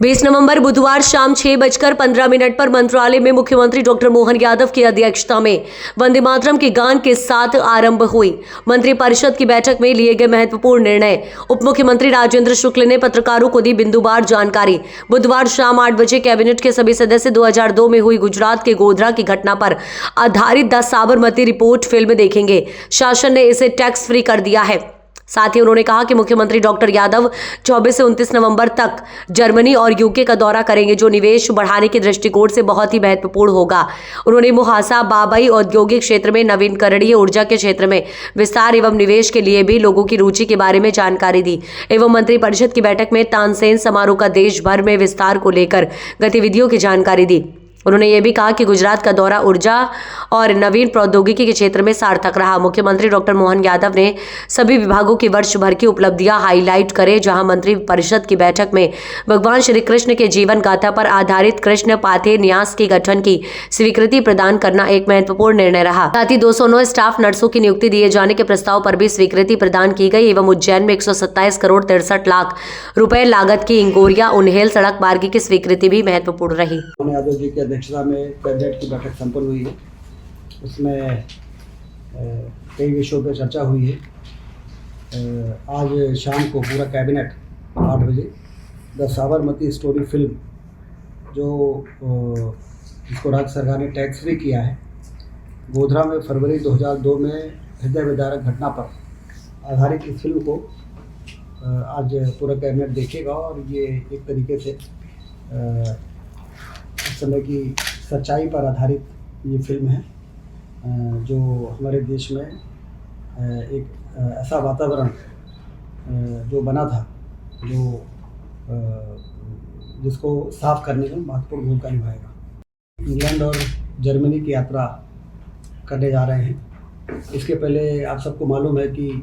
20 नवंबर बुधवार शाम 6:15 पर मंत्रालय में मुख्यमंत्री डॉक्टर मोहन यादव की अध्यक्षता में वंदे मातरम के गान के साथ आरंभ हुई मंत्रिपरिषद की बैठक में लिए गए महत्वपूर्ण निर्णय। उप मुख्यमंत्री राजेंद्र शुक्ल ने पत्रकारों को दी बिंदुवार जानकारी। बुधवार शाम 8 बजे कैबिनेट के सभी सदस्य 2002 में हुई गुजरात के गोधरा की घटना पर आधारित द साबरमती रिपोर्ट फिल्म देखेंगे। शासन ने इसे टैक्स फ्री कर दिया है। साथ ही उन्होंने कहा कि मुख्यमंत्री डॉक्टर यादव 24 से 29 नवंबर तक जर्मनी और यूके का दौरा करेंगे, जो निवेश बढ़ाने के दृष्टिकोण से बहुत ही महत्वपूर्ण होगा। उन्होंने मुहासा बाबई औद्योगिक क्षेत्र में नवीनकरणीय ऊर्जा के क्षेत्र में विस्तार एवं निवेश के लिए भी लोगों की रुचि के बारे में जानकारी दी एवं मंत्रिपरिषद की बैठक में तानसेन समारोह का देश भर में विस्तार को लेकर गतिविधियों की जानकारी दी। उन्होंने ये भी कहा कि गुजरात का दौरा ऊर्जा और नवीन प्रौद्योगिकी के क्षेत्र में सार्थक रहा। मुख्यमंत्री डॉक्टर मोहन यादव ने सभी विभागों की वर्ष भर की उपलब्धियां हाईलाइट करे, जहां मंत्री परिषद की बैठक में भगवान श्री कृष्ण के जीवन गाथा पर आधारित कृष्ण पाथे न्यास के गठन की स्वीकृति प्रदान करना एक महत्वपूर्ण निर्णय रहा। साथ ही 209 स्टाफ नर्सों की नियुक्ति दिए जाने के प्रस्ताव पर भी स्वीकृति प्रदान की गई एवं उज्जैन में 127 करोड़ 63 लाख रुपए लागत की इंगोरिया उन्हेल सड़क मार्ग की स्वीकृति भी महत्वपूर्ण रही। अध्यक्षता में कैबिनेट की बैठक संपन्न हुई है। उसमें कई विषयों पर चर्चा हुई है। आज शाम को पूरा कैबिनेट 8 बजे द साबरमती स्टोरी फिल्म, जो जिसको राज्य सरकार ने टैक्स फ्री किया है, गोधरा में फरवरी 2002 में हृदय विदारक घटना पर आधारित इस फिल्म को आज पूरा कैबिनेट देखेगा। और ये एक तरीके से उस समय की सच्चाई पर आधारित ये फिल्म है, जो हमारे देश में एक ऐसा वातावरण जो बना था, जो जिसको साफ करने में महत्वपूर्ण भूमिका निभाएगा। इंग्लैंड और जर्मनी की यात्रा करने जा रहे हैं। इसके पहले आप सबको मालूम है कि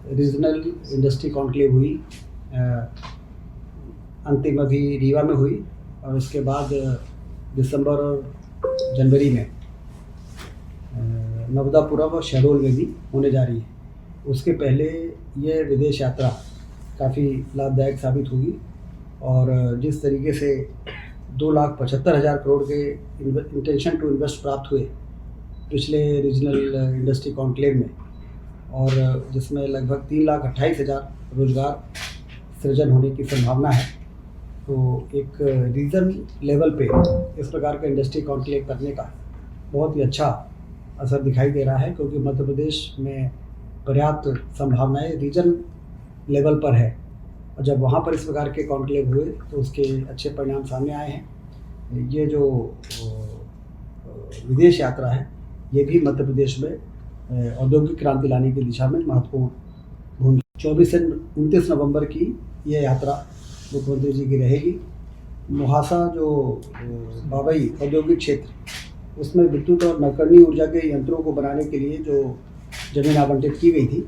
रीजनल इंडस्ट्री कॉन्क्लेव हुई, अंतिम अभी रीवा में हुई, और उसके बाद दिसंबर और जनवरी में नवदापुरम और शहडोल में भी होने जा रही है। उसके पहले ये विदेश यात्रा काफ़ी लाभदायक साबित होगी। और जिस तरीके से 2,75,000 करोड़ के इंटेंशन टू इन्वेस्ट प्राप्त हुए पिछले रीजनल इंडस्ट्री कॉन्क्लेव में, और जिसमें लगभग 3,28,000 रोजगार सृजन होने की संभावना है, तो एक रीजन लेवल पे इस प्रकार का इंडस्ट्री कॉन्क्लेव करने का बहुत ही अच्छा असर दिखाई दे रहा है, क्योंकि मध्य प्रदेश में पर्याप्त संभावनाएं रीजन लेवल पर है। और जब वहाँ पर इस प्रकार के कॉन्क्लेव हुए तो उसके अच्छे परिणाम सामने आए हैं। ये जो विदेश यात्रा है, ये भी मध्य प्रदेश में औद्योगिक क्रांति लाने की दिशा में महत्वपूर्ण भूमिका। 24 से 29 नवंबर की ये यात्रा मुख्यमंत्री जी की रहेगी। मुहासा जो बाबई औद्योगिक क्षेत्र, उसमें विद्युत और नवकरणीय ऊर्जा के यंत्रों को बनाने के लिए जो जमीन आवंटित की गई थी,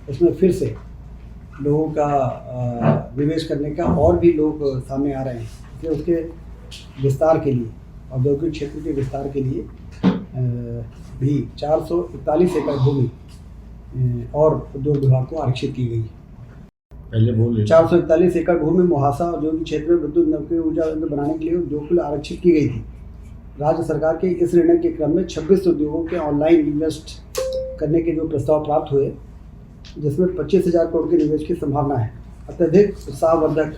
उसमें फिर से लोगों का निवेश करने का और भी लोग सामने आ रहे हैं। इसलिए उसके विस्तार के लिए, औद्योगिक क्षेत्र के विस्तार के लिए भी 441 एकड़ भूमि और उद्योग विभाग को आरक्षित की गई है। 441 एकड़ भूमि मुहासा औद्योगिक क्षेत्र में विद्युत नवकरणीय ऊर्जा यंत्र बनाने के लिए उद्योग के लिए आरक्षित की गई थी। राज्य सरकार के इस निर्णय के क्रम में 26 उद्योगों के ऑनलाइन इन्वेस्ट करने के जो प्रस्ताव प्राप्त हुए, जिसमें 25,000 करोड़ के निवेश की संभावना है। अत्यधिक उत्साहवर्धक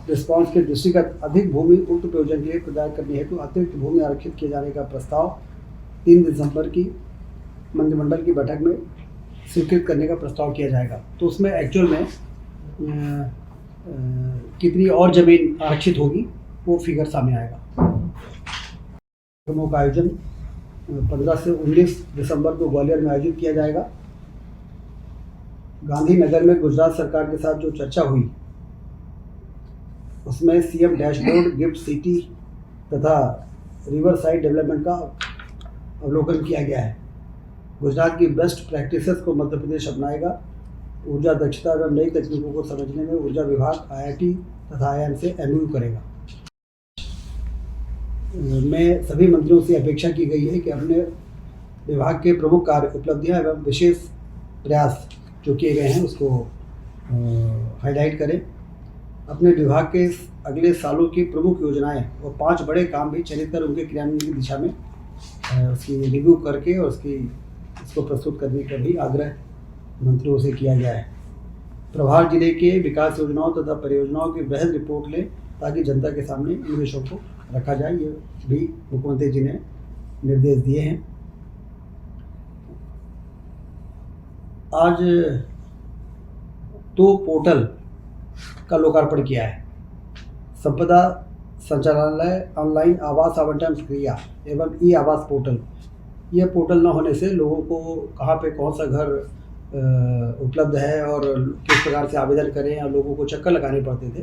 रिस्पॉन्स के दृष्टिगत अधिक भूमि उक्त प्रयोजन के लिए प्रदान करने हेतु अतिरिक्त भूमि आरक्षित किए जाने का प्रस्ताव 3 दिसंबर की मंत्रिमंडल की बैठक में स्वीकृत करने का प्रस्ताव किया जाएगा। तो उसमें एक्चुअल में कितनी और जमीन आरक्षित होगी, वो फिगर सामने आएगा। कार्यक्रमों का आयोजन 15 से 19 दिसंबर को ग्वालियर में आयोजित किया जाएगा। गांधीनगर में गुजरात सरकार के साथ जो चर्चा हुई, उसमें सीएम डैशबोर्ड, गिफ्ट सिटी तथा रिवर साइड डेवलपमेंट का अवलोकन किया गया है। गुजरात की बेस्ट प्रैक्टिसेस को मध्य प्रदेश अपनाएगा। ऊर्जा दक्षता एवं नई तकनीकों को समझने में ऊर्जा विभाग आईआईटी तथा आईआईएम से एमओयू करेगा। में सभी मंत्रियों से अपेक्षा की गई है कि अपने विभाग के प्रमुख कार्य, उपलब्धियां एवं विशेष प्रयास जो किए गए हैं उसको हाईलाइट करें। अपने विभाग के अगले सालों की प्रमुख योजनाएं और 5 बड़े काम भी चयनित कर उनके क्रियान्वयन की दिशा में उसकी रिव्यू करके और इसको प्रस्तुत करने का भी आग्रह मंत्रियों से किया गया है। प्रभार जिले के विकास योजनाओं तथा परियोजनाओं की वृहद रिपोर्ट लें ताकि जनता के सामने इन विषयों को रखा जाए, ये भी मुख्यमंत्री जी ने निर्देश दिए हैं। आज 2 पोर्टल का लोकार्पण किया है। संपदा संचालनालय ऑनलाइन आवास आवंटन प्रक्रिया एवं ई आवास पोर्टल। यह पोर्टल न होने से लोगों को कहाँ पे कौन सा घर उपलब्ध है और किस प्रकार से आवेदन करें या लोगों को चक्कर लगाने पड़ते थे।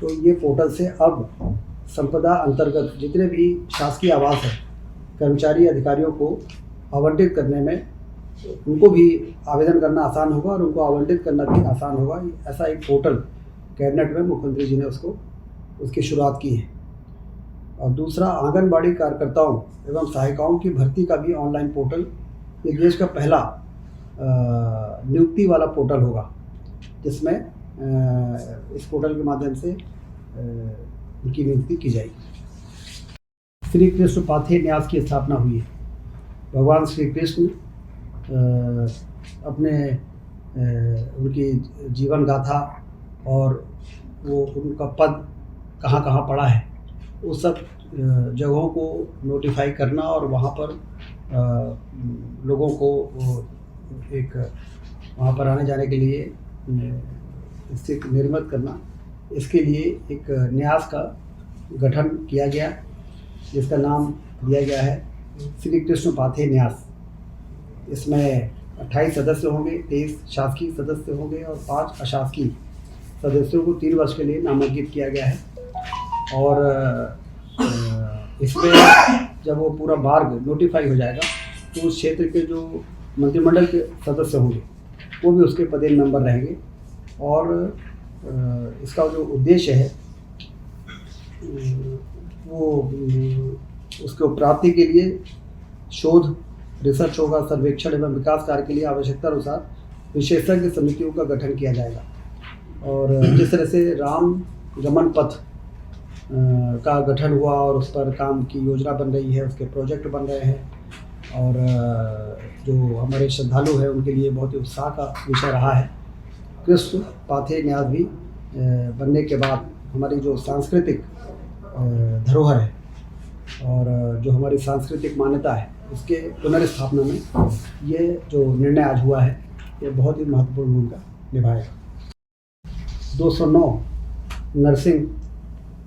तो ये पोर्टल से अब संपदा अंतर्गत जितने भी शासकीय आवास हैं, कर्मचारी अधिकारियों को आवंटित करने में उनको भी आवेदन करना आसान होगा और उनको आवंटित करना भी आसान होगा। ऐसा एक पोर्टल कैबिनेट में मुख्यमंत्री जी ने उसकी शुरुआत की है। और दूसरा, आंगनबाड़ी कार्यकर्ताओं एवं सहायिकाओं की भर्ती का भी ऑनलाइन पोर्टल, ये देश का पहला नियुक्ति वाला पोर्टल होगा जिसमें इस पोर्टल के माध्यम से उनकी नियुक्ति की जाएगी। श्री कृष्ण पाथेय न्यास की स्थापना हुई है। भगवान श्री कृष्ण अपने उनकी जीवन गाथा और वो उनका पद कहाँ कहाँ पड़ा है उस सब जगहों को नोटिफाई करना और वहाँ पर लोगों को एक वहाँ पर आने जाने के लिए स्थिति निर्मित करना, इसके लिए एक न्यास का गठन किया गया जिसका नाम दिया गया है श्री कृष्ण पाथेय न्यास। इसमें 28 सदस्य होंगे, 23 शासकीय सदस्य होंगे और 5 अशासकीय सदस्यों को 3 वर्ष के लिए नामांकित किया गया है। और इसमें जब वो पूरा मार्ग नोटिफाई हो जाएगा तो उस क्षेत्र के जो मंत्रिमंडल के सदस्य होंगे वो भी उसके पदेन मेंबर रहेंगे। और इसका जो उद्देश्य है वो उसको प्राप्ति के लिए शोध रिसर्च होगा, सर्वेक्षण एवं विकास कार्य के लिए आवश्यकता अनुसार विशेषज्ञ समितियों का गठन किया जाएगा। और जिस तरह से राम गमन पथ का गठन हुआ और उस पर काम की योजना बन रही है, उसके प्रोजेक्ट बन रहे हैं और जो हमारे श्रद्धालु हैं उनके लिए बहुत ही उत्साह का विषय रहा है। कृष्ण पाथेय न्यास भी बनने के बाद हमारी जो सांस्कृतिक धरोहर है और जो हमारी सांस्कृतिक मान्यता है उसके पुनर्स्थापना में ये जो निर्णय आज हुआ है ये बहुत ही महत्वपूर्ण भूमिका निभाएगा। 209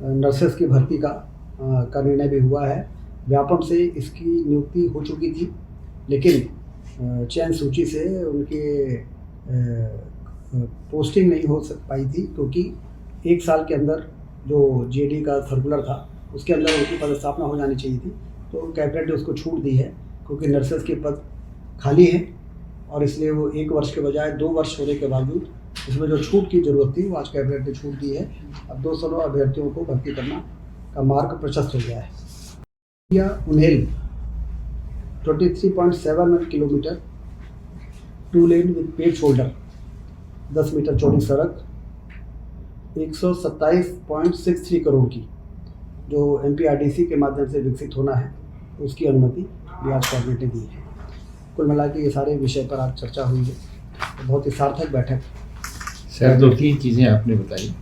नर्सेस की भर्ती का निर्णय भी हुआ है। व्यापम से इसकी नियुक्ति हो चुकी थी लेकिन चयन सूची से उनके पोस्टिंग नहीं हो पाई थी क्योंकि 1 साल के अंदर जो जीएडी का सर्कुलर था उसके अंदर उनकी पदस्थापना हो जानी चाहिए थी। तो कैबिनेट ने उसको छूट दी है क्योंकि नर्सेस के पद खाली हैं और इसलिए वो 1 वर्ष के बजाय 2 वर्ष होने के बावजूद इसमें जो छूट की ज़रूरत थी वो आज कैबिनेट ने छूट दी है। अब 209 अभ्यर्थियों को भर्ती करना का मार्ग प्रशस्त हो गया है। Unhel 23.71 kilometre 2 lane with paid shoulder, 10 metre चौड़ी सड़क 127.63 करोड़ की जो MPRDC के माध्यम से विकसित होना है उसकी अनुमति भी आज कैबिनेट ने दी है। कुल मिला के ये सारे विषय पर आज चर्चा हुई है, तो बहुत ही सार्थक बैठक। सर 2-3 चीज़ें आपने बताई।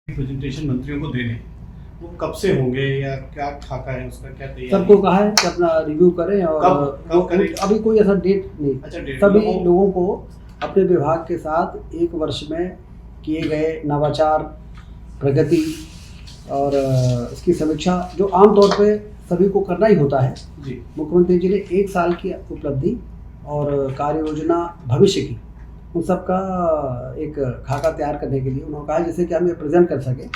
प्रेजेंटेशन मंत्रियों को देने वो कब से होंगे या क्या खाका है उसका, क्या तैयारी? सबको कहा है कि अपना रिव्यू करें और कब करें? अभी कोई ऐसा डेट नहीं। अच्छा, डेट सभी लोगों को अपने विभाग के साथ 1 वर्ष में किए गए नवाचार, प्रगति और इसकी समीक्षा जो आमतौर पे सभी को करना ही होता है। जी, मुख्यमंत्री जी ने 1 साल की उपलब्धि और कार्य योजना भविष्य की उन सब का एक खाका तैयार करने के लिए उन्होंने कहा जैसे कि हम ये प्रेजेंट कर सकें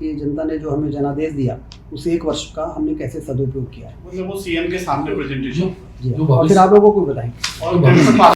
कि जनता ने जो हमें जनादेश दिया उस 1 वर्ष का हमने कैसे सदुपयोग किया है। मतलब वो सीएम के सामने प्रेजेंटेशन जी, और फिर आप लोगों को बताएंगे। और